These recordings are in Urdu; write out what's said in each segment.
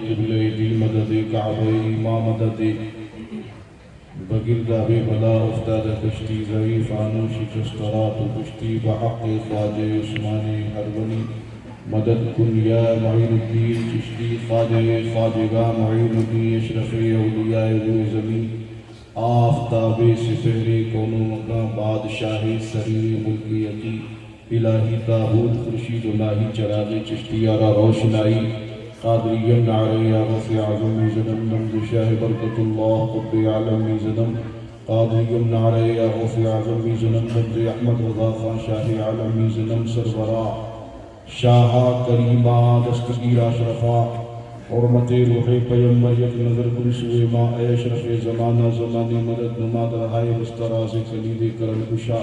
قبلہ دل مدد کعبہ ما مدد بگردہ بے بلا افتاد کشتی ضعیف آنو شکسترات و کشتی بحق خواجہ عثمان حربنی مدد کن یا معین الدین چشتی خواجہ خواجگاہ معین الدین اشرف اولیاء روح زمین آفتاب سپہر کون و مکان بادشاہ سریر ملکی عقی الہی تابوت خورشید الہی چراغ چشتی آرا روشنائی قادری نعرہ غوث اعظم زدم نمد شاہ برکت اللہ قطب عالم زدم قادری نعرہ غوث اعظم زدم نمد احمد رضا خان شاہ عالم زدم سرورا شاہ کریمہ دستگیر اشرفا حرمت روح پیمبریت نظر کل سوئے ما اے اشرف زمانہ زمانی مدد نماد رہائے بستراز کلید کرم کشا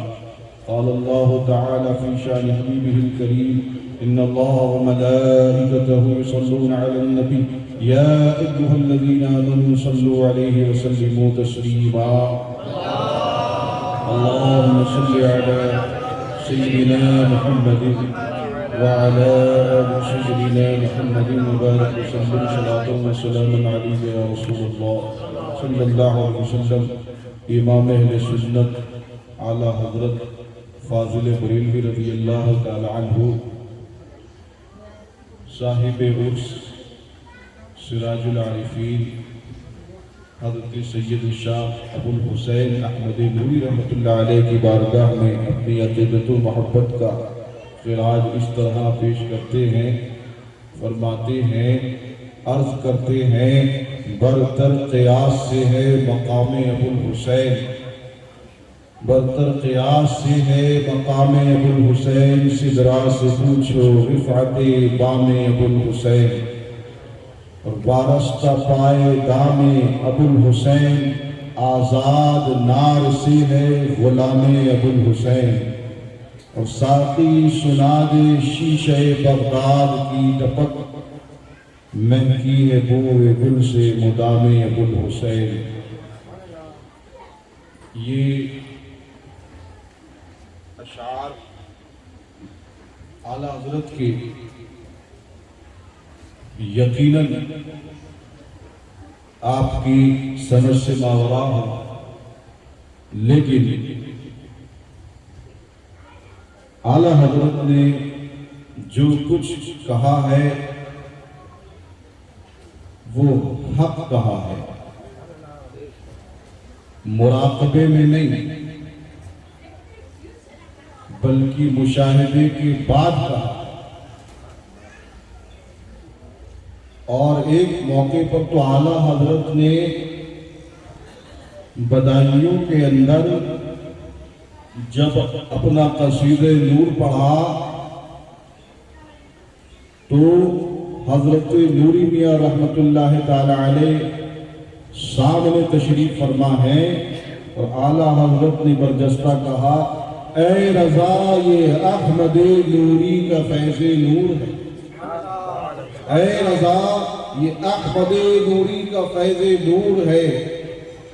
قال اللہ تعالی فی شان حبیبہ الکریم ان اللہ وملائکتہ یصلون علی النبی یا ایھا الذین آمنوا صلوا علیہ وسلموا تسلیما اللہم صل علی سیدنا محمد وعلى آل سيدنا محمد مبارك وسلم صلاة وسلاما عليك يا رسول الله صلى الله عليه وسلم امام اہل سنت اعلی حضرت فاضل بریلوی رضی اللہ تعالی عنہ صاحب عرس سراج العارفین حضرت سید الشاہ ابو الحسین احمد نوری رحمۃ اللہ علیہ کی بارگاہ میں اپنی عقیدت و محبت کا خراج اس طرح پیش کرتے ہیں، فرماتے ہیں، عرض کرتے ہیں برتر قیاس سے ہے مقام ابو الحسین، برتر قیاس سے ہے مقام ابو الحسین، سدرا سے پوچھو رفعت بام ابو الحسین، اور وارستہ پائے دام ابو الحسین، آزاد نار سے ہے غلام ابو الحسین، اور ساقی سنا دے شیشہ بغداد کی ٹپک، مہکی ہے بوئے گل سے مدام ابو الحسین۔ یہ اشعار اعلیٰ حضرت کے یقیناً آپ کی سمجھ سے ماورا ہیں، لیکن اعلیٰ حضرت نے جو کچھ کہا ہے وہ حق کہا ہے، مراقبے میں نہیں بلکہ مشاہدے کے بعد کہا، اور ایک موقع پر تو اعلیٰ حضرت نے بدائیوں کے اندر جب اپنا قصید نور پڑھا تو حضرت نوری میاں رحمت اللہ تعالی علیہ سامنے تشریف فرما ہے، اور اعلیٰ حضرت نے برجستہ کہا اے رضا یہ احمد نوری کا فیض نور ہے، اے رضا یہ احمد نوری کا فیض نور ہے،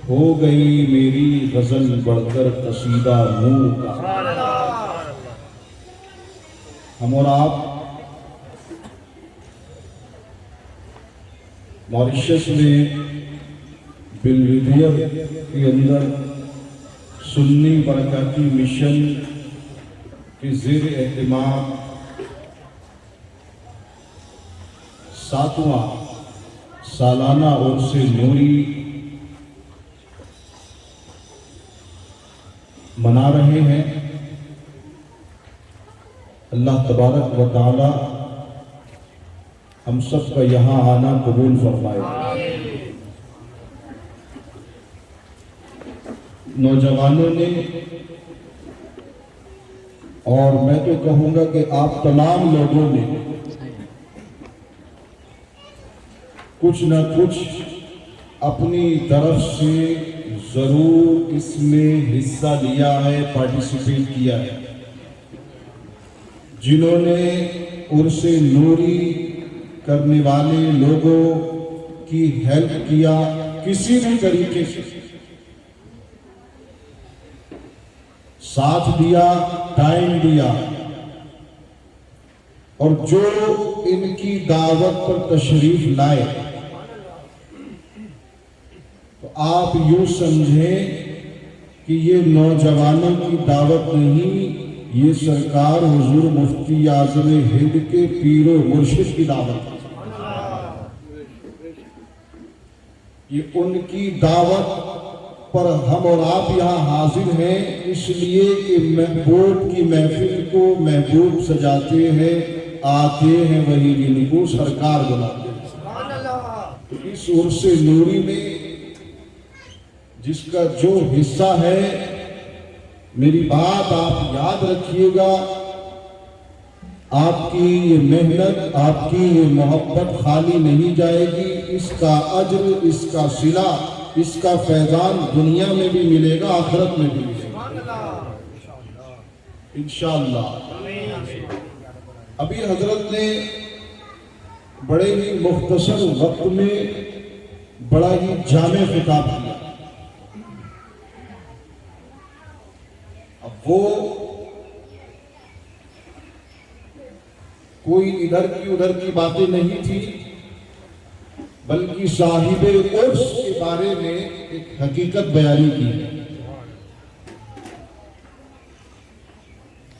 ہو گئی میری غزل بڑھ کر قصیدہ نور کا۔ ہم اور آپ ماریشس میں بلویدیر کے اندر سنی برکاتی مشن کے زیر اہتمام 7واں سالانہ عرس نوری منا رہے ہیں۔ اللہ تبارک و تعالی ہم سب کا یہاں آنا قبول فرمائے۔ نوجوانوں نے اور میں تو کہوں گا کہ آپ تمام لوگوں نے کچھ نہ کچھ اپنی طرف سے ضرور اس میں حصہ لیا ہے، پارٹیسپیٹ کیا ہے۔ جنہوں نے عرس نوری کرنے والے لوگوں کی ہیلپ کیا کسی بھی طریقے سے، ساتھ دیا، ٹائم دیا، اور جو ان کی دعوت پر تشریف لائے آپ یوں سمجھیں کہ یہ نوجوانوں کی دعوت نہیں، یہ سرکار حضور مفتی اعظم ہند کے پیر و مرشد کی دعوت ہے۔ یہ ان کی دعوت پر ہم اور آپ یہاں حاضر ہیں، اس لیے کہ محبوب کی محفل کو محبوب سجاتے ہیں، آتے ہیں وہی جن کو سرکار بلاتے ہیں۔ تو اس عرص نوری میں جس کا جو حصہ ہے، میری بات آپ یاد رکھیے گا، آپ کی یہ محنت، آپ کی یہ محبت خالی نہیں جائے گی، اس کا اجر، اس کا صلہ، اس کا فیضان دنیا میں بھی ملے گا، آخرت میں بھی ملے گا انشاءاللہ۔ ابھی حضرت نے بڑے ہی مختصر وقت میں بڑا ہی جامع خطاب کیا۔ اب وہ کوئی ادھر کی ادھر کی باتیں نہیں تھی، بلکہ صاحب عرس کے بارے میں ایک حقیقت بیانی کی۔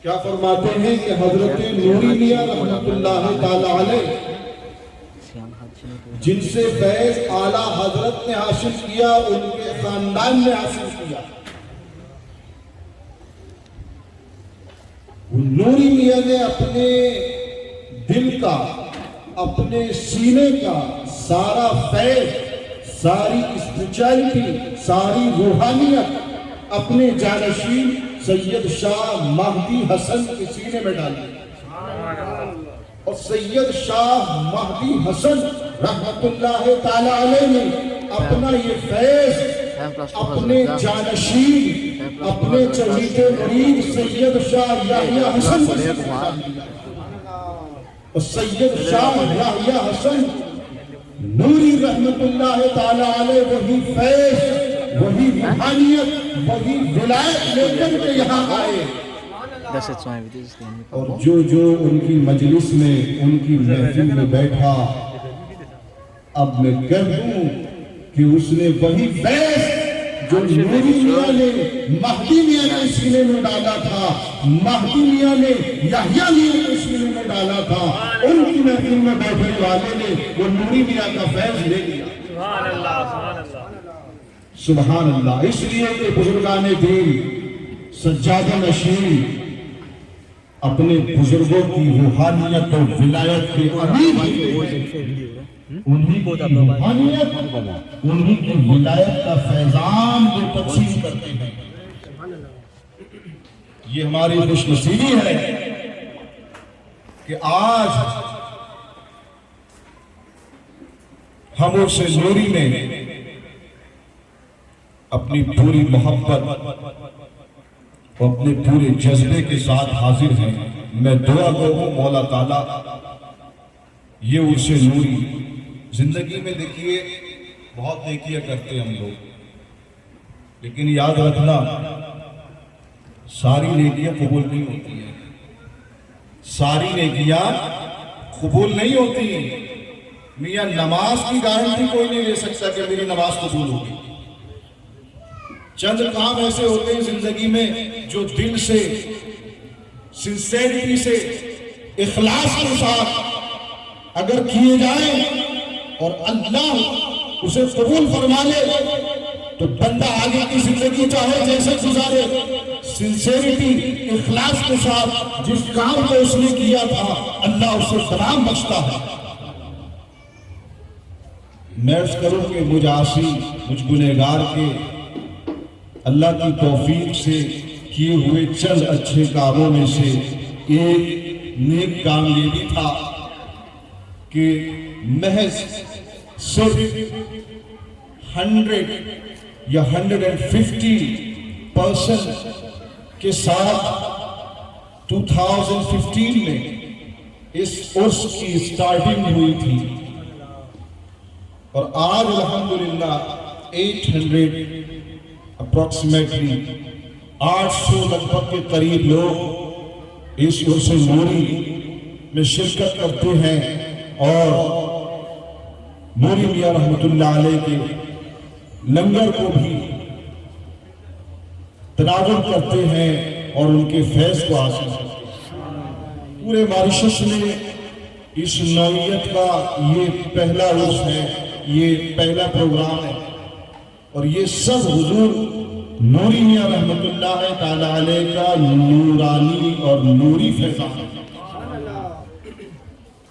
کیا فرماتے ہیں کہ حضرت نوری میاں رحمت اللہ تعالی علیہ جن سے فیض اعلیٰ حضرت نے حاصل کیا، ان کے خاندان نے حاصل کیا، نوری میاں نے اپنے دل کا، اپنے سینے کا سارا فیض، ساری اسپریچویلٹی، ساری روحانیت اپنے جانشین سید شاہ مہدی حسن کے سینے میں ڈالی، اور سید شاہ مہدی حسن رحمت اللہ تعالی علیہ نے اپنا یہ فیض اپنے جانشین، اپنے چہیتے مرید سید شاہ یحییٰ حسن کے سینے میں ڈالی، اور سید شاہ یحییٰ حسن نوری رحمت اللہ تعالی علیہ وہی فیض، وہی روحانیت، وہی ولایت لے کر کے یہاں آئے، اور جو جو ان کی مجلس میں، ان کی محفل میں بیٹھا، اب میں کہہ دوں کہ اس نے وہی فیض جو نوری میاں نے مہدی میاں کے سینے میں ڈالا تھا، مہدی میاں نے یحییٰ میاں کے سینے میں ڈالا تھا، ان کی محفل میں بیٹھنے والے نے وہ نوری میاں کا فیض لے لیا۔ سبحان اللہ، سبحان اللہ، سبحان اللہ۔ اس لیے کہ بزرگان دین، سجادہ نشین، اپنے بزرگوں کی روحانیت اور ولایت کے امیر، انہی کی روحانیت، انہی کی ولایت کا فیضان وہ تقسیم کرتے ہیں۔ یہ ہماری خوش نصیبی ہے کہ آج ہم اس نوری میں اپنی پوری محبت اور اپنے پورے جذبے کے ساتھ حاضر ہیں۔ میں دعا کروں مولا تعالیٰ یہ عرس نوری زندگی میں، دیکھیے بہت نیکیاں کرتے ہیں ہم لوگ، لیکن یاد رکھنا ساری نیکیاں قبول نہیں ہوتی ہیں، ساری نیکیاں قبول نہیں ہوتی ہیں۔ میاں نماز کی گارنٹی کوئی نہیں لے سکتا کہ میری نماز قبول ہوگی۔ چند کام ایسے ہوتے ہیں زندگی میں جو دل سے، سنسیریٹی سے، اخلاص کے ساتھ اگر کیے جائیں اور اللہ اسے قبول فرما لے تو بندہ آگے کی زندگی چاہے جیسے گزارے، سنسیریٹی، اخلاص کے ساتھ جس کام کو اس نے کیا تھا اللہ اسے سلام بخشتا ہے۔ میں عرض کروں کہ مجھ عاصی، مجھ گنہگار کے اللہ کی توفیق سے کیے ہوئے چند اچھے کاموں میں سے ایک نیک کام یہ بھی تھا کہ محض صرف 100 یا 150% کے ساتھ 2015 میں اس عرس کی سٹارٹنگ ہوئی تھی، اور آج الحمدللہ 800 اپروکسیمیٹلی 800 لگ بھگ کے قریب لوگ اس عرس نوری میں شرکت کرتے ہیں، اور نوری میاں رحمت اللہ علیہ کے لنگر کو بھی تناول کرتے ہیں اور ان کے فیض کو حاصل کرتے ہیں۔ پورے ماریشس میں اس نوعیت کا یہ پہلا عرس ہے، یہ پہلا پروگرام ہے، اور یہ سب حضور نوری میاں رحمت اللہ تعالی علیہ کا نورانی اور نوری فیضان ہے،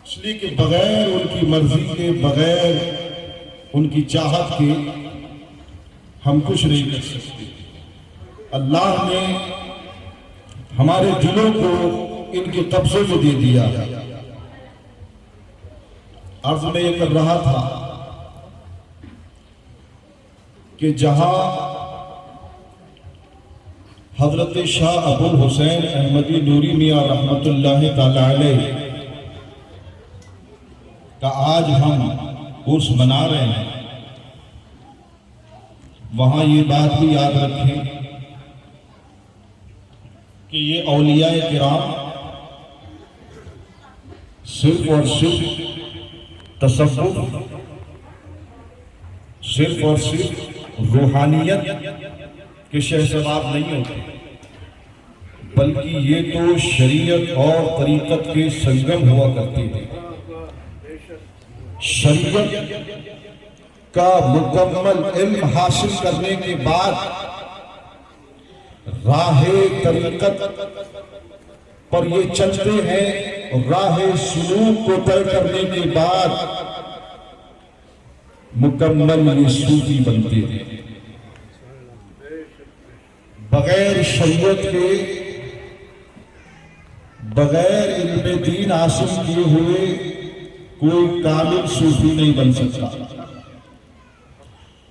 اس لیے کہ بغیر ان کی مرضی کے، بغیر ان کی چاہت کے ہم کچھ نہیں کر سکتے۔ اللہ نے ہمارے دلوں کو ان کے قبضے میں دے دیا۔ عرض میں یہ کر رہا تھا کہ جہاں حضرت شاہ ابو الحسین احمدی نوری میاں رحمت اللہ تعالی علیہ کا آج ہم عرس منا رہے ہیں، وہاں یہ بات بھی یاد رکھیں کہ یہ اولیاء کرام صرف اور صرف تصوف، صرف اور صرف روحانیت کے شہسوار نہیں ہوتے، بلکہ یہ تو شریعت اور طریقت کے سنگم ہوا کرتے تھے۔ شریعت کا مکمل علم حاصل کرنے کے بعد راہ طریقت پر یہ چلتے ہیں، اور راہ سلوک کو طے کرنے کے بعد مکمل یہ صوفی بنتے ہیں۔ بغیر شریعت کے، بغیر علم دین حاصل کیے ہوئے کوئی کامل صوفی نہیں بن سکتا۔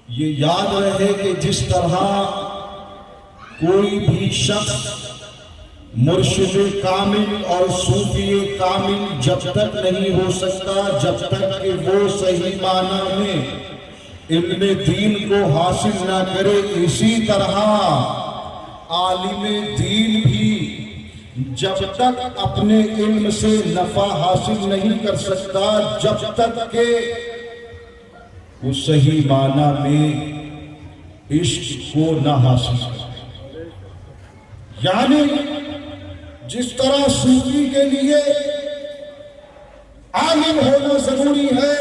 یہ یاد رہے کہ جس طرح کوئی بھی شخص مرشد کامل اور صوفی کامل جب تک نہیں ہو سکتا جب تک کہ وہ صحیح معنی میں علم دین کو حاصل نہ کرے، اسی طرح عالم دین بھی جب تک اپنے علم سے نفع حاصل نہیں کر سکتا جب تک کہ وہ صحیح معنی میں عشق کو نہ حاصل کرے۔ یعنی جس طرح صوفی کے لیے عالم ہونا ضروری ہے،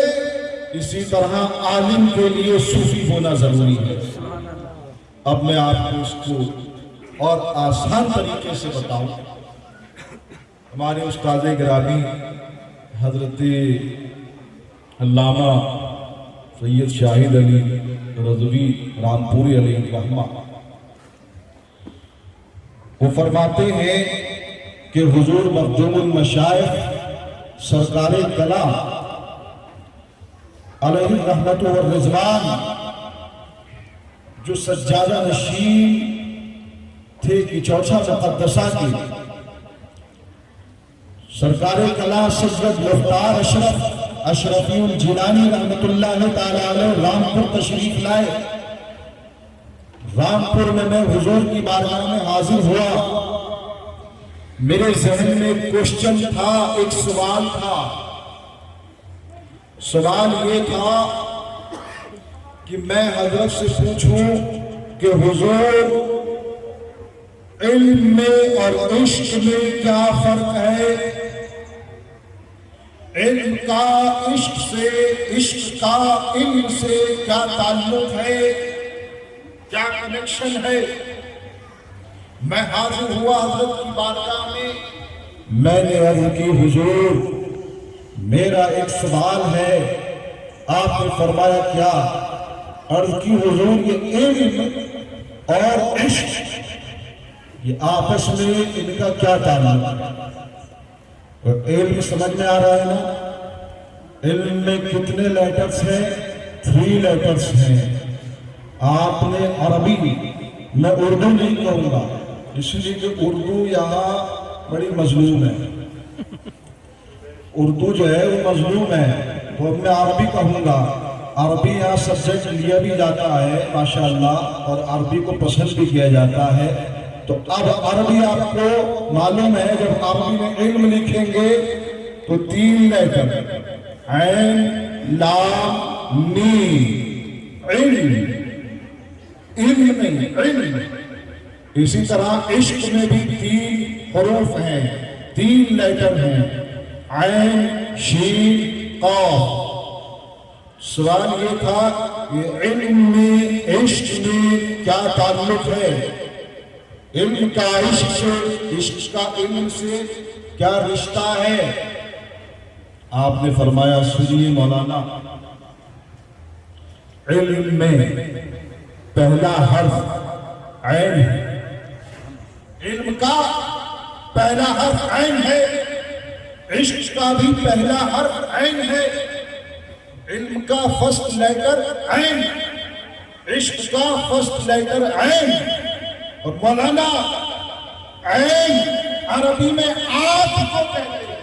اسی طرح عالم کے لیے صوفی ہونا ضروری ہے۔ اب میں آپ کو اس کو اور آسان طریقے سے بتاؤں۔ ہمارے استاد گرامی حضرت علامہ سید شاہد علی رضوی رامپوری علیہ الرحمہ وہ فرماتے ہیں کہ حضور مخدوم المشائخ سرکار کلام علیہ الرحمت والرضوان جو سجادہ نشین تھے کہ چوچھا مقدسہ کے، سرکار کلام سید مختار اشرفی الجیلانی رحمت اللہ تعالی علیہ رامپور تشریف لائے۔ رامپور میں حضور کی بارگاہ میں حاضر ہوا، میرے ذہن میں ایک کوشچن تھا، ایک سوال تھا۔ سوال یہ تھا کہ میں حضرت سے پوچھوں کہ حضور علم میں اور عشق میں کیا فرق ہے؟ علم کا عشق سے، عشق کا علم سے کیا تعلق ہے، کیا کنیکشن ہے؟ میں حاضر ہوا حضرت کی بارگاہ میں نے عرض کی حضور میرا ایک سوال ہے۔ آپ نے فرمایا کیا؟ عرض کی حضور یہ علم اور عشق یہ آپس میں ان کا کیا تعلق ہے؟ اور علم سمجھ میں آ رہا ہے نا؟ علم میں کتنے لیٹرز ہیں؟ 3 لیٹرز ہیں۔ آپ نے عربی، میں اردو نہیں کہوں گا اس لیے کہ اردو یہاں بڑی مظلوم ہے، اردو جو ہے وہ مظلوم ہے، تو اب میں عربی کہوں گا۔ عربی یہاں سبجیکٹ لیا بھی جاتا ہے ماشاءاللہ، اور عربی کو پسند بھی کیا جاتا ہے۔ تو اب عربی آپ کو معلوم ہے، جب عربی میں علم لکھیں گے تو 3 لیٹر عین لام میم علم، علم علم. اسی طرح عشق میں بھی 3 حروف ہیں، 3 لیٹر ہیں، عین شین قاف. سوال یہ تھا کہ علم میں عشق میں کیا تعلق ہے؟ علم کا عشق سے، عشق کا علم سے کیا رشتہ ہے؟ آپ نے فرمایا سنیے مولانا، علم میں پہلا حرف عین ہے. علم کا پہلا حرف عین ہے، عشق کا بھی پہلا حرف عین ہے. علم کا فرسٹ لیٹر عین، عشق کا فرسٹ لیٹر عین. اور مولانا عین عربی میں آنکھ کو کہتے ہیں.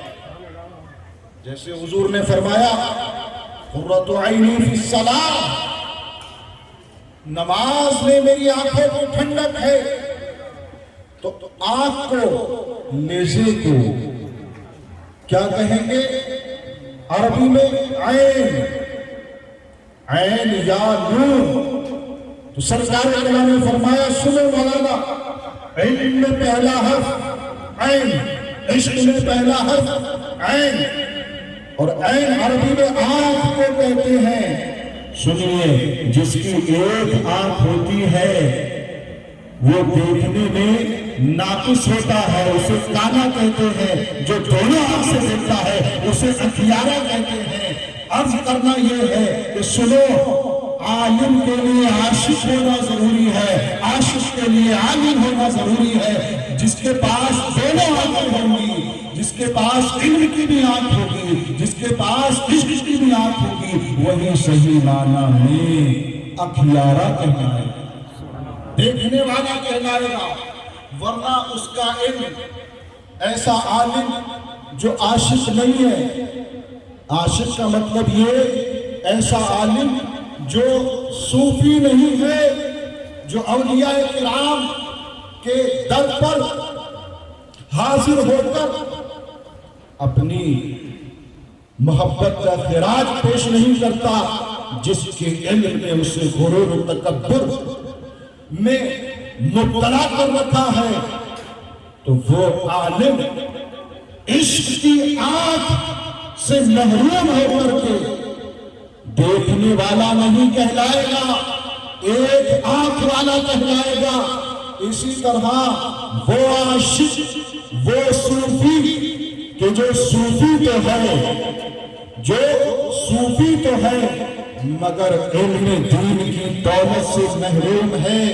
جیسے حضور نے فرمایا قرۃ عینی فی الصلاۃ، نماز میں میری آنکھوں کو ٹھنڈک ہے. تو آنکھ کو، نیزے کو کیا کہیں گے عربی میں؟ عین. عین یا نور. تو سرکار اعلیٰ نے فرمایا سنو مولانا، علم میں پہلا حرف عین، عشق میں پہلا حرف عین. اور عین عربی میں آنکھ کو کہتے ہیں. سنیے، جس کی ایک آنکھ ہوتی ہے وہ دیکھنے میں ناقص ہوتا ہے، اسے کانا کہتے ہیں. جو دونوں آنکھ سے دیکھتا ہے اسے اکھیارا کہتے ہیں. عرض کرنا یہ ہے کہ سنو، عالم کے لیے عاشق ہونا ضروری ہے، عاشق کے لیے عالم ہونا ضروری ہے. جس کے پاس دونوں آنکھیں ہوں گی، جس کے پاس علم کی بھی آنکھ ہوگی، جس کے پاس عشق کی بھی آنکھ ہوگی، وہی صحیح معنی میں اکھیارا کہلائے گا، دیکھنے والا کہلائے گا. ورنہ اس کا علم، ایسا عالم جو عاشق نہیں ہے. عاشق کا مطلب یہ ایسا عالم جو صوفی نہیں ہے، جو اولیاء کرام کے در پر حاضر ہو کر اپنی محبت کا خراج پیش نہیں کرتا. جس کے علم نے اسے غرور و تکبر میں مبتلا کر رکھا ہے، تو وہ عالم عشق کی آنکھ سے محروم ہو کر کے دیکھنے والا نہیں کہلائے گا، ایک آنکھ والا کہلائے گا. اسی طرح وہ عاشق، وہ صوفی کہ جو صوفی تو ہے، جو صوفی تو ہے مگر علم دین کی دولت سے محروم ہے،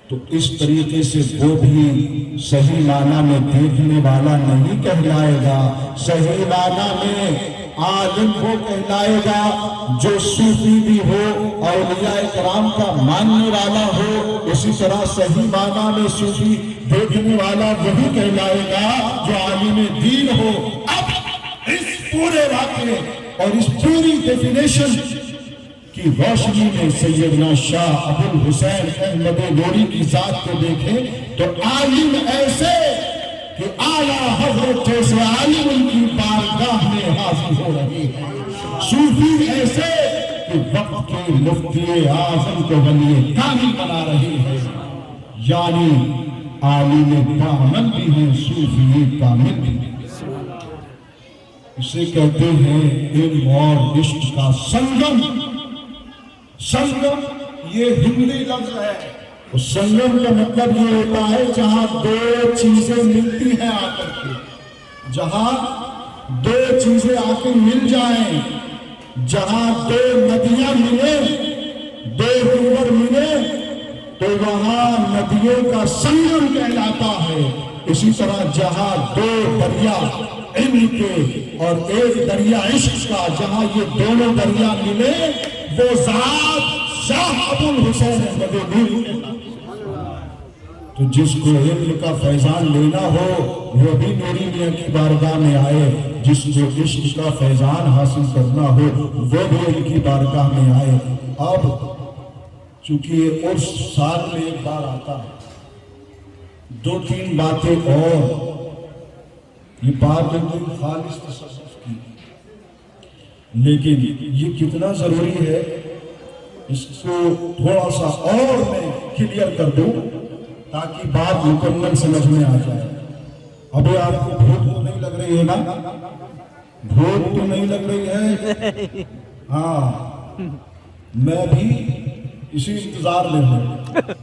تو اس طریقے سے وہ بھی صحیح معنی میں دیکھنے والا نہیں کہلائے گا. صحیح معنی میں عالم وہ کہلائے گا جو صوفی بھی ہو، اولیاء کرام کا ماننے والا ہو. اسی طرح صحیح معنی میں صوفی دیکھنے والا وہی کہلائے گا جو عالم دین ہو. اب اس پورے واقعے اور اس پوری ڈیفینیشن کی روشنی میں سیدنا شاہ ابو الحسین احمد نوری کی ذات کو دیکھیں تو عالم ایسے کہ اعلیٰ حضرت جیسے عالم ان کی بارگاہ میں حاضر ہو رہی ہے. صوفی ایسے کہ وقت کے مفتی اعظم کو ولی کامل بنا رہی ہے. یعنی عالم کامل بھی ہیں، صوفی کامل بھی ہیں. اسے کہتے ہیں علم اور عشق کا سنگم. سنگم یہ ہندی لفظ ہے. سنگم کا مطلب یہ ہوتا ہے جہاں دو چیزیں ملتی ہیں آ کر کے، جہاں دو چیزیں آ کے مل جائیں، جہاں دو ندیاں ملیں، دو ریور ملیں، تو وہاں ندیوں کا سنگم کہلاتا ہے. اسی طرح جہاں دو دریا علم کے اور ایک دریا عشق کا، جہاں یہ دونوں دریا ملے، وہ ذات شاہ ابو الحسین احمد نوری کہلاتا ہے. تو جس کو علم کا فیضان لینا ہو وہ بھی نوری میاں کی بارگاہ میں آئے، جس کو عشق کا فیضان حاصل کرنا ہو وہ بھی ان کی بارگاہ میں آئے. اب چونکہ عرس سال میں ایک بار آتا ہے، دو تین باتیں اور یہ بات ایک خالص تصوف کی، لیکن یہ کتنا ضروری ہے اس کو تھوڑا سا اور میں کلیئر کر دوں تاکہ بات مکمل سمجھ میں آ جائے. ابھی آپ کو بھوک تو نہیں لگ رہی ہے نا؟ بھوک تو نہیں لگ رہی ہے؟ ہاں میں بھی اسی انتظار میں ہوں.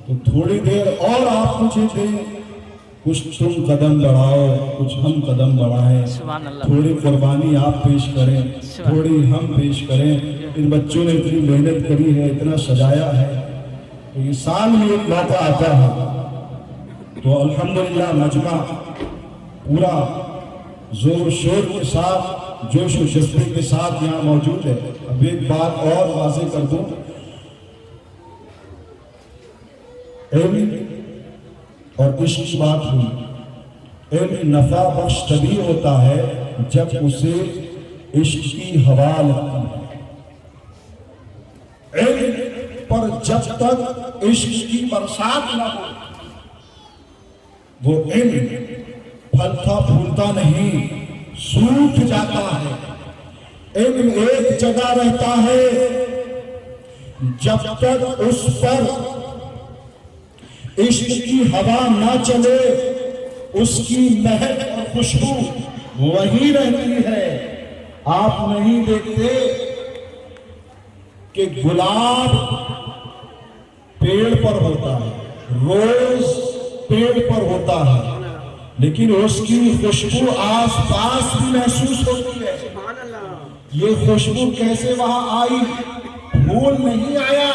تو تھوڑی دیر اور آپ مجھے دیں، کچھ تم قدم بڑھاؤ، کچھ ہم قدم بڑھائیں، تھوڑی قربانی آپ پیش کریں، تھوڑی ہم پیش کریں. ان بچوں نے اتنی محنت کری ہے، اتنا سجایا ہے، تو یہ سال میں ایک موقع آتا ہے. تو الحمدللہ مجمع پورا زور شور کے ساتھ، جوش و جذبے کے ساتھ یہاں موجود ہے. اب ایک بات اور واضح کر دوں، علم اور عشق کی بات ہوئی. علم نفع بخش تبھی ہوتا ہے جب اسے عشق کی ہوا لگتی ہے. علم پر جب تک عشق کی برسات نہ ہو وہ علم پھلتا پھولتا نہیں، سوکھ جاتا ہے. علم ایک جگہ رہتا ہے جب تک اس پر عشق کی ہوا نہ چلے، اس کی مہک اور خوشبو وہی رہتی ہے. آپ نہیں دیکھتے کہ گلاب پیڑ پر ہوتا ہے، روز پیڑ پر ہوتا ہے، لیکن اس کی خوشبو آس پاس بھی محسوس ہوتی ہے. یہ خوشبو کیسے وہاں آئی؟ پھول نہیں آیا،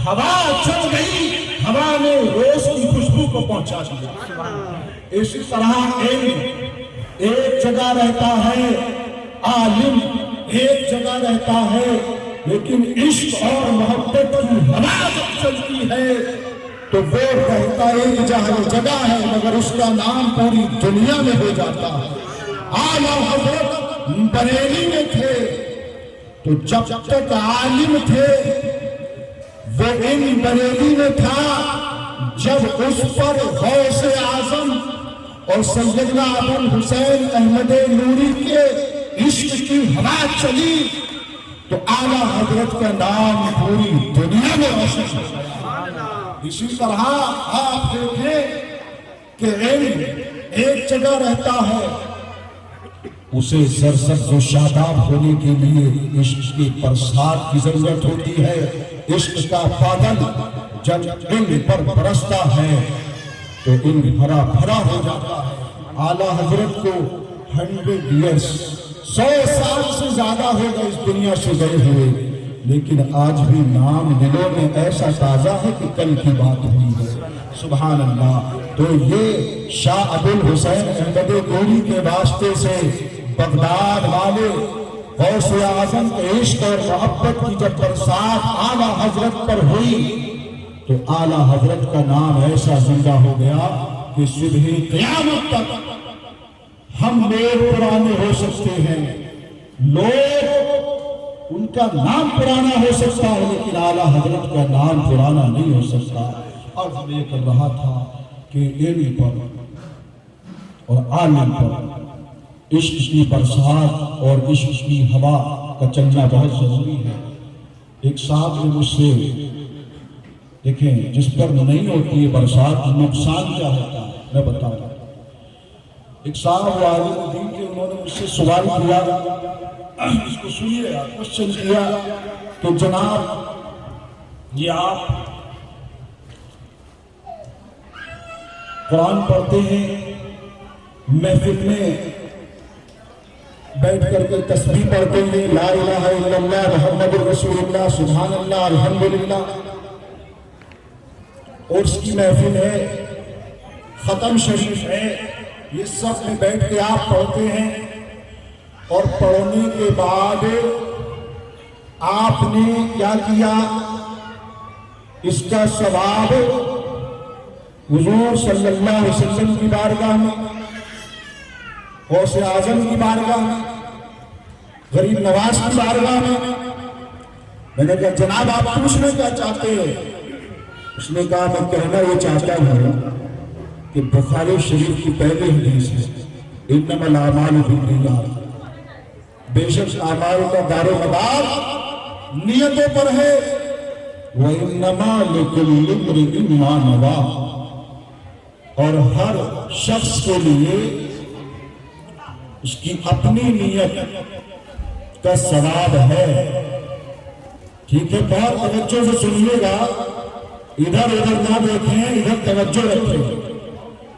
ہوا چل گئی، ہوا نے روز کی خوشبو کو پہنچا دیا. اسی طرح علم ایک جگہ رہتا ہے، عالم ایک جگہ رہتا ہے، لیکن عشق اور محبت کی ہوا جب چلتی ہے تو وہ کہتا ایک جگہ ہے مگر اس کا نام پوری دنیا میں ہو جاتا ہے. اعلیٰ حضرت بریلی میں تھے تو جب تک عالم تھے وہ علم بریلی میں تھا. جب اس پر غوث اعظم اور سیدنا ابو الحسین احمد نوری کے عشق کی ہوا چلی تو اعلیٰ حضرت کا نام پوری دنیا میں روشن ہو گیا. اسی طرح آپ دیکھیں کہ علم ایک جگہ رہتا ہے، اسے سرسبز و شاداب ہونے کے لیے عشق کی برسات کی ضرورت ہوتی ہے. عشق کا بادل جب علم پر برستا ہے تو علم ہرا بھرا ہو جاتا ہے. اعلیٰ حضرت کو 100 ایئرس 100 سال سے زیادہ ہو گئے اس دنیا سے گئے ہوئے، لیکن آج بھی نام دلوں میں ایسا تازہ ہے کہ کل کی بات ہوئی ہے. سبحان اللہ. تو یہ شاہ ابو الحسین احمد نوری کے واسطے سے بغداد والے غوث اعظم کے عشق اور محبت کی جب برسات اعلیٰ حضرت پر ہوئی تو اعلیٰ حضرت کا نام ایسا زندہ ہو گیا کہ صبح قیامت تک ہم لوگ پرانے ہو سکتے ہیں، لوگ ان کا نام پرانا ہو سکتا ہے لیکن اعلیٰ حضرت کا نام پرانا نہیں ہو سکتا. اور میں کر رہا تھا کہ علم پر اور عالم پر عشق کی برسات اور عشق کی ہوا کا چلنا بہت ضروری ہے. ایک صاحب نے مجھ سے دیکھیں جس پر نہیں ہوتی ہے برسات نقصان کیا ہوتا ہے میں بتاؤں. ایک صاحب عالم دین کے انہوں نے مجھ سے سوال کیا، اس کو سنیے، کوشچن کیا کہ جناب یہ آپ قرآن پڑھتے ہیں، محفل میں بیٹھ کر کے تسبیح پڑھتے ہیں، لا الہ الا اللہ محمد رسول اللہ سبحان اللہ الحمدللہ، اور اس کی محفل ہے، ختم شریف ہے، یہ سب میں بیٹھ کے آپ پڑھتے ہیں، اور پڑھنے کے بعد آپ نے کیا کیا؟ اس کا ثواب حضور صلی اللہ علیہ وسلم کی بارگاہ میں، غوث اعظم کی بارگاہ میں، غریب نواز کی بارگاہ میں نے کہا جناب آپ پوچھنا کیا چاہتے ہیں؟ اس نے کہا میں کہنا یہ چاہتا ہوں کہ بخاری شریف کی پہلی حدیث ہے انما الاعمال بالنیات، بے شک اعمال کا دار و مدار نیتوں پر ہے. وَإِنَّمَا لِكُلِّ امْرِئٍ مَّا نَوَىٰ، اور ہر شخص کے لیے اس کی اپنی نیت کا ثواب ہے۔ ٹھیک ہے، بہت توجہ سے سنیے گا، ادھر ادھر نہ دیکھیں، ادھر توجہ رکھیں۔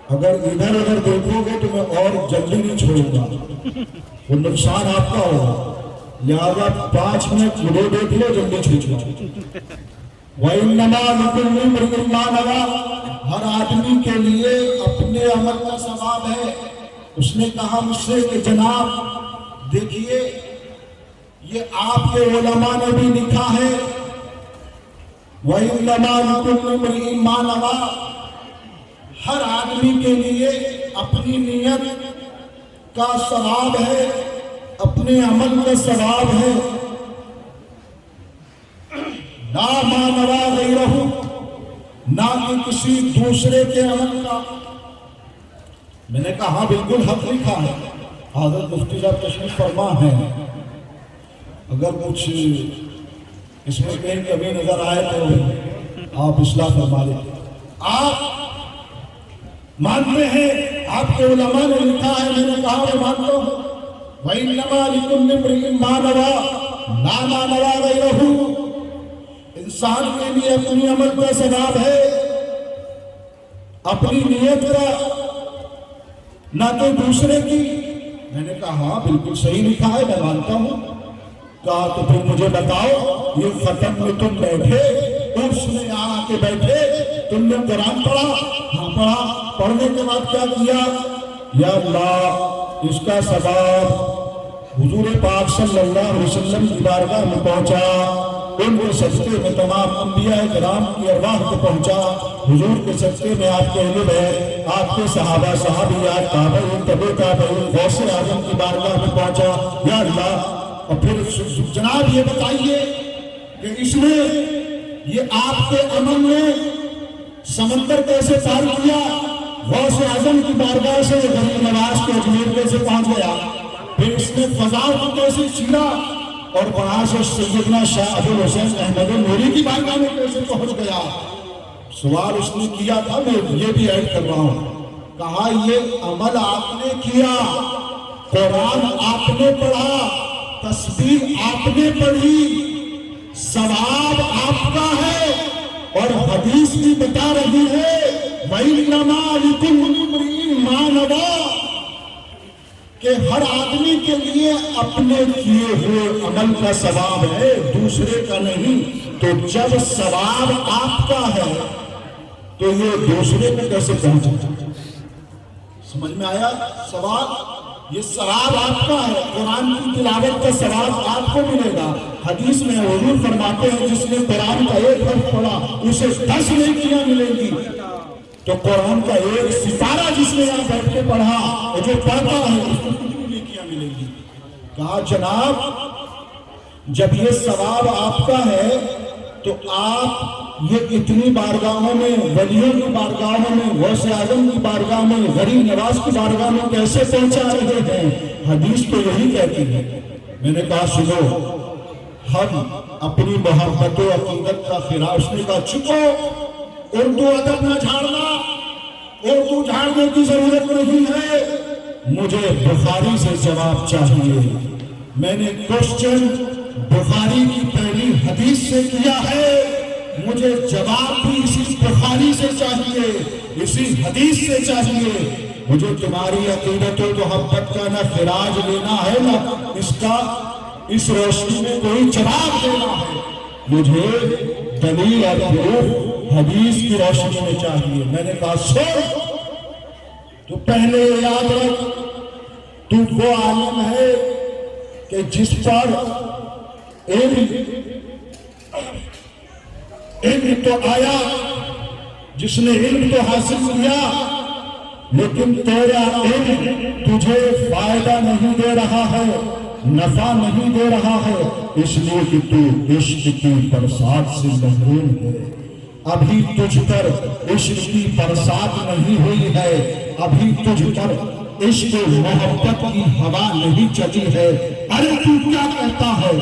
اگر ادھر ادھر دیکھو گے تو میں اور جلدی نہیں چھوڑوں گا، وہ نقصان آپ کا ہوگا، لہذا 5 منٹ مجھے دیکھ لو، جلدی چھوڑو۔ وَإِنَّمَا لِكُلِّ امْرِئٍ مَّا نَوَىٰ، ہر آدمی کے لیے اپنے عمل کا ثواب ہے۔ اس نے کہا مجھ سے کہ جناب دیکھیے، یہ آپ کے علماء نے بھی لکھا ہے، وَإِنَّمَا لِكُلِّ امْرِئٍ مَّا نَوَىٰ، ہر آدمی کے لیے اپنی نیت کا ثواب ہے، اپنے عمل کا ثواب ہے۔ لا ما نویٰ غیرہ، نہ کہ کسی دوسرے کے عمل کا۔ میں نے کہا ہاں بالکل حق لکھا ہے، حضرت مفتی صاحب تشریف فرما ہیں، اگر کچھ اس میں کہیں کمی نظر آئے تو آپ اصلاح فرما لیں۔ آپ مانتے ہیں، آپ کے علماء نے لکھا ہے، میں نے کہا میں مانتا ہوں۔ وَإِنَّمَا لِكُلِّ امْرِئٍ مَّا نَوَىٰ، لَا مَا نَوَىٰ غَيْرَهُ، انسان کے لیے اپنی عمل کا ثواب ہے، اپنی نیت کا، نہ کہ دوسرے کی۔ میں نے کہا ہاں بالکل صحیح لکھا ہے، میں مانتا ہوں۔ کہا تو پھر مجھے بتاؤ، یہ ختم میں تم بیٹھے، عرس میں آ کے بیٹھے، تم نے قرآن پڑھا؟ ہاں پڑھا۔ پڑھنے کے بعد کیا کیا؟ یا اللہ اس کا ثواب حضور پاک صلی اللہ علیہ وسلم کی بارگاہ میں پہنچا، ان کے صدقے میں تمام انبیاء کرام کی ارواح کو پہنچا، حضور کے صدقے میں آپ کے علم ہے، آپ کے صحابہ صحابیات تابعین تبع تابعین غوث اعظم کی بارگاہ میں پہنچا۔ یا اللہ، اور پھر جناب یہ بتائیے کہ اس نے یہ آپ کے عمل نے سمندر کیسے پار کیا؟ غوث اعظم کی بارگاہ سے غریب نواز کے اجمیر کیسے پہنچ گیا؟ پھر اس نے فضا کو کیسے چیرا اور وہاں سے سیدنا شاہ ابو الحسین احمد نوری کی بارگاہ میں کیسے پہنچ گیا؟ سوال اس نے کیا تھا، میں یہ بھی ایڈ کر رہا ہوں۔ کہا یہ عمل آپ نے کیا، قرآن آپ نے پڑھا، تسبیح آپ نے پڑھی، ثواب آپ کا ہے، اور حدیث بھی بتا رہی ہے وَإِنَّمَا لِكُلِّ امْرِئٍ مَّا نَوَىٰ، کہ ہر آدمی کے لیے اپنے کیے ہوئے عمل کا ثواب ہے، دوسرے کا نہیں۔ تو جب ثواب آپ کا ہے تو یہ دوسرے کو کیسے پہنچے؟ سمجھ میں آیا سوال؟ یہ ثواب آپ کا ہے، قرآن کی تلاوت کا ثواب آپ کو ملے گا۔ حدیث میں حضور فرماتے ہیں جس نے قرآن کا ایک حرف پڑھا اسے 10 نیکیاں ملیں گی۔ تو قرآن کا ایک سپارہ جس نے یہاں بیٹھ کے پڑھا، اور جو پڑھتا ہے اس کو کتنی نیکیاں ملیں گی؟ کہا جناب جب یہ ثواب آپ کا ہے تو آپ یہ اتنی بارگاہوں میں، ولیوں کی بارگاہوں میں، غوث اعظم کی بارگاہ میں، غریب نواز کی بارگاہ میں کیسے پہنچا رہے ہیں؟ حدیث تو یہی کہتی ہے۔ میں نے کہا سنو، ہم اپنی محبت و عقیدت کا خراج، اس نے کہا چکو، اردو ادب نہ جھاڑنا، اردو جھاڑنے کی ضرورت نہیں ہے، مجھے بخاری سے جواب چاہیے۔ میں نے کوشچن بخاری کی پہلی حدیث سے کیا ہے، مجھے جواب بھی اسی بخاری سے چاہیے، اسی حدیث سے چاہیے۔ مجھے تمہاری عقیدت و محبت کا نہ خراج لینا ہے، نہ اس کا اس روشنی میں کوئی جواب دینا ہے، مجھے دلیل اور پروف حدیث کی روشنی میں چاہیے۔ میں نے کہا سن، تو پہلے یاد رکھ، تو وہ عالم ہے کہ جس پر علم تو آیا، جس نے علم تو حاصل کیا، لیکن تیرا علم تجھے فائدہ نہیں دے رہا ہے، نفع نہیں دے رہا ہے، اس لیے کہ تو عشق کی برسات سے محروم ہے۔ ابھی تجھ پر عشق کی برسات نہیں ہوئی ہے، ابھی تجھ پر عشق و محبت کی ہوا نہیں چلی ہے۔ ارے تو کیا کہتا ہے؟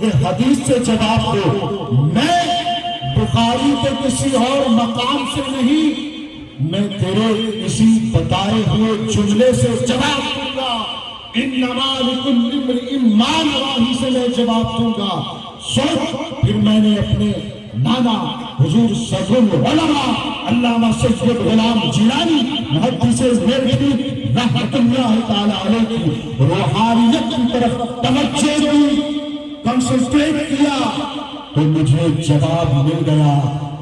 یہ حدیث سے جواب دو۔ میں بخاری کے کسی اور مقام سے نہیں، میں تیرے اسی بتائے ہوئے جملے سے جواب دوں گا۔ انما لکل امرئ ما نویٰ سے میں جواب دوں گا۔ سوچ، پھر میں نے اپنے نانا حضور صدر العلماء علامہ سید غلام جیلانی محدث میرٹھی رحمت اللہ تعالی علیہ کی روحانیت کی طرف توجہ دی، کنسنٹریٹ کیا تو مجھے جواب مل گیا۔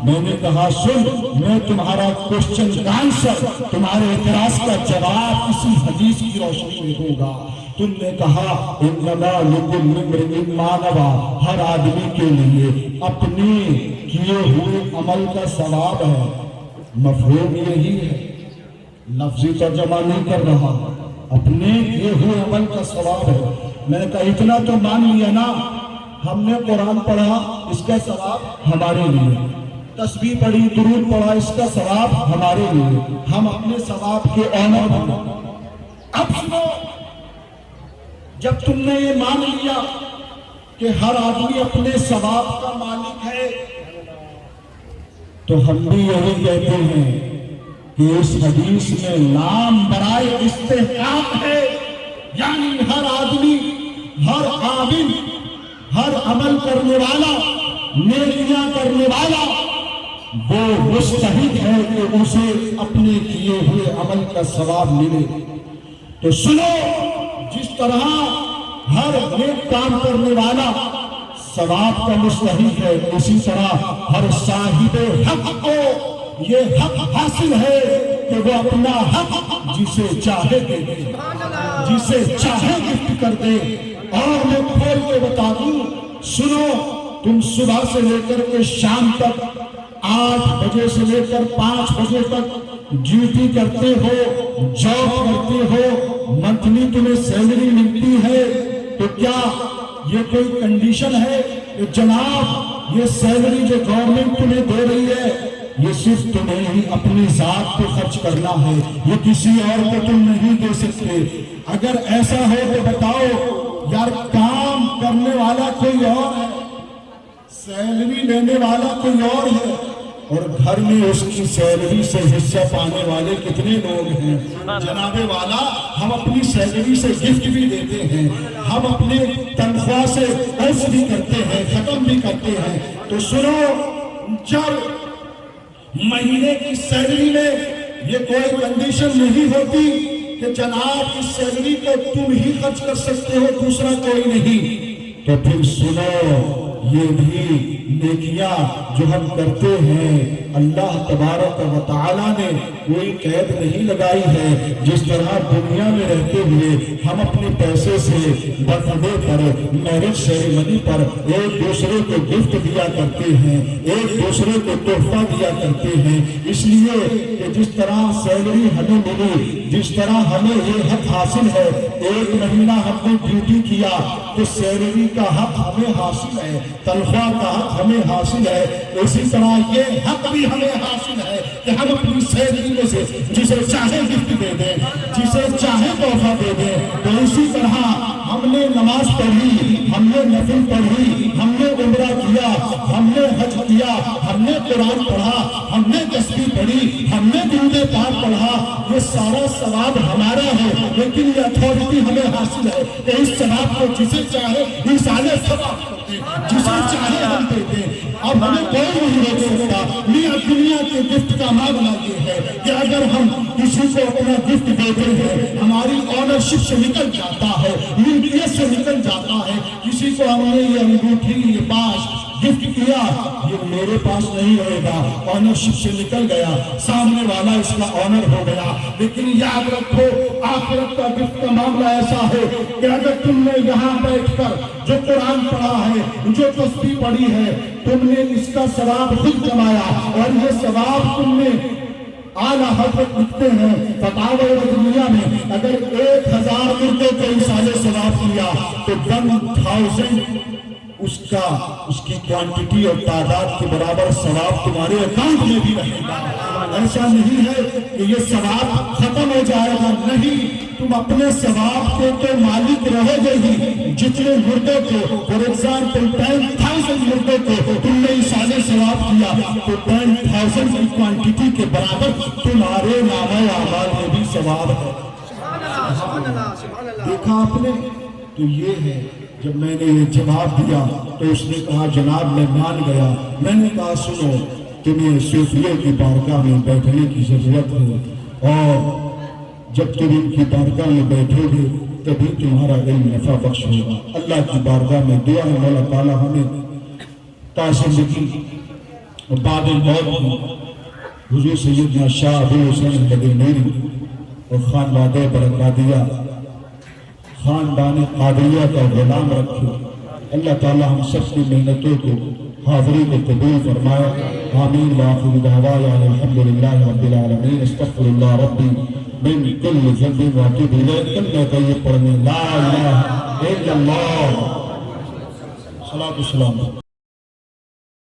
میں نے کہا سن، میں تمہارا کوشچن کا آنسر، تمہارے اعتراض کا جواب اسی حدیث کی روشنی میں دوں گا۔ تم نے کہا انما لکل امرئ ما نویٰ، ہر آدمی کے لیے اپنے کیے ہوئے عمل کا ثواب ہے۔ مفہوم یہی ہے، لفظی ترجمہ نہیں کر رہا، اپنے کیے ہوئے عمل کا ثواب ہے۔ میں نے کہا اتنا تو مان لیا نا، ہم نے قرآن پڑھا، اس کا ثواب ہمارے لیے، تسبیح پڑھی، درود پڑھا، اس کا ثواب ہمارے لیے، ہم اپنے ثواب کے آنر بنے۔ اب سنو، جب تم نے یہ مان لیا کہ ہر آدمی اپنے ثواب کا مالک ہے، تو ہم بھی یہی کہتے ہیں کہ اس حدیث میں نام برائے استحقاق ہے، یعنی ہر آدمی، ہر عامل، ہر عمل کرنے والا، نیکیاں کرنے والا، وہ مستحق ہے کہ اسے اپنے کیے ہوئے عمل کا ثواب ملے۔ تو سنو، جس طرح ہر نیک کام کرنے والا ثواب کا مستحق ہے، اسی طرح ہر صاحب حق کو یہ حق حاصل ہے کہ وہ اپنا حق جسے چاہے دے دے، جسے چاہے گفٹ کر دے۔ اور میں کھول کے بتا دوں، سنو، تم صبح سے لے کر کے شام تک 8 بجے سے لے کر 5 بجے تک ڈیوٹی کرتے ہو، جاب کرتے ہو، منتھلی تمہیں سیلری ملتی ہے، تو کیا یہ کوئی کنڈیشن ہے کہ جناب یہ سیلری جو گورنمنٹ تمہیں دے رہی ہے یہ صرف تمہیں ہی اپنی ذات کو خرچ کرنا ہے، یہ کسی اور کو تم نہیں دے سکتے؟ اگر ایسا ہے تو بتاؤ یار، کام کرنے والا کوئی اور ہے، سیلری لینے والا کوئی اور ہے، اور گھر میں اس کی سیلری سے حصہ پانے والے کتنے لوگ ہیں؟ جناب والا، ہم اپنی سیلری سے گفٹ بھی دیتے ہیں، ہم اپنے تنخواہ سے قرض بھی کرتے ہیں، ختم بھی کرتے ہیں۔ تو سنو، جب مہینے کی سیلری میں یہ کوئی کنڈیشن نہیں ہوتی کہ جناب اس سیلری کو تم ہی خرچ کر سکتے ہو، دوسرا کوئی نہیں، تو پھر سنو، یہ بھی نیکیاں جو ہم کرتے ہیں اللہ تبارک و تعالیٰ نے کوئی قید نہیں لگائی ہے۔ جس طرح دنیا میں رہتے ہوئے ہم اپنے پیسے سے برتھ ڈے پر، میرج سیریمنی پر ایک دوسرے کو گفٹ دیا کرتے ہیں، ایک دوسرے کو تحفہ دیا کرتے ہیں، اس لیے کہ جس طرح سیلری ہمیں ملی، جس طرح ہمیں یہ حق حاصل ہے، ایک مہینہ ہم نے ڈیوٹی کیا تو سیلری کا حق ہمیں حاصل ہے، تنخواہ کا حق ہمیں حاصل ہے، اسی طرح یہ حق بھی ہمیں حاصل ہے کہ ہم اپنی سیلری میں سے جسے چاہے گفٹ دے دیں، جسے چاہے تحفہ دے دیں۔ تو اسی طرح ہم نے نماز پڑھی، ہم نے نفل پڑھی، ہم نے عمرہ کیا، ہم نے حج کیا، ہم نے قرآن پڑھا، ہم نے تسبیح پڑھی، ہم نے درود پاک پڑھا، یہ سارا ثواب ہمارا ہے، لیکن یہ اتھارٹی ہمیں حاصل ہے کہ اس ثواب کو جسے چاہے ایصال ثواب کرتے، جسے چاہے ہم دیتے۔ اب ہمیں کوئی نہیں روک سکتا۔ میاں دنیا کے گفٹ کا معاملہ یہ ہے کہ اگر ہم کسی کو اپنا گفٹ دیتے ہیں، ہماری آنرشپ سے نکل جاتا ہے، ملکیت سے نکل جاتا ہے۔ کسی کو ہم نے یہ انگوٹھی، یہ پاس گفٹ کیا، یہ میرے پاس نہیں رہے گا، آنرشپ سے نکل گیا، سامنے والا اس کا آنر ہو گیا۔ لیکن یاد رکھو، آخرت کا گفٹ کا معاملہ ایسا ہے کہ اگر تم نے یہاں بیٹھ کر جو قرآن پڑھا ہے، جو تسبیح پڑھی ہے، تم نے اس کا ثواب خود کمایا، اور یہ ثواب تم نے اعلیٰ حضرت لکھتے ہیں فتاوی دنیا میں، اگر 1000 مردوں کو ایصال ثواب کیا تو 1000 اس کی کوانٹٹی اور تعداد کے برابر ثواب تمہارے اکاؤنٹ میں بھی رہے گا۔ ایسا نہیں ہے کہ یہ ثواب ختم ہو جائے گا، نہیں، تم اپنے ثواب کے تو مالک رہو گے ہی۔ جتنے مردوں کو، فار ایگزامپل 10,000 مردوں کو تم نے ایصال ثواب کیا تو 10,000 کی کوانٹٹی کے برابر تمہارے نامہ اعمال میں بھی ثواب ہے۔ دیکھا آپ نے؟ تو یہ ہے، جب میں نے یہ جواب دیا تو اس نے کہا جناب میں مان گیا۔ میں نے کہا سنو، تمہیں صوفیوں کی بارگاہ میں بیٹھنے کی ضرورت ہے، اور جب تم ان کی بارگاہ میں بیٹھو گے تبھی تمہارا علم نفع بخش ہوگا۔ اللہ کی بارگاہ میں دعا ہے مولا تعالیٰ ہمیں زندگی اور بعد موت میں حضور سیدنا شاہ ابو حسین بدینوری اور خانوادہ برکاتیہ خاندان قادریہ کا غلام رکھے۔ اللہ تعالیٰ ہم سب کی محنتوں کو حاضری کو قبول فرمائے۔ آمین وآخر دعوانا الحمدللہ رب العالمین۔ استغفر اللہ ربی من کل ذنب واتوب الیہ۔ کلمہ طیب پڑھنے لا الہ الا اللہ۔ صلاۃ والسلام۔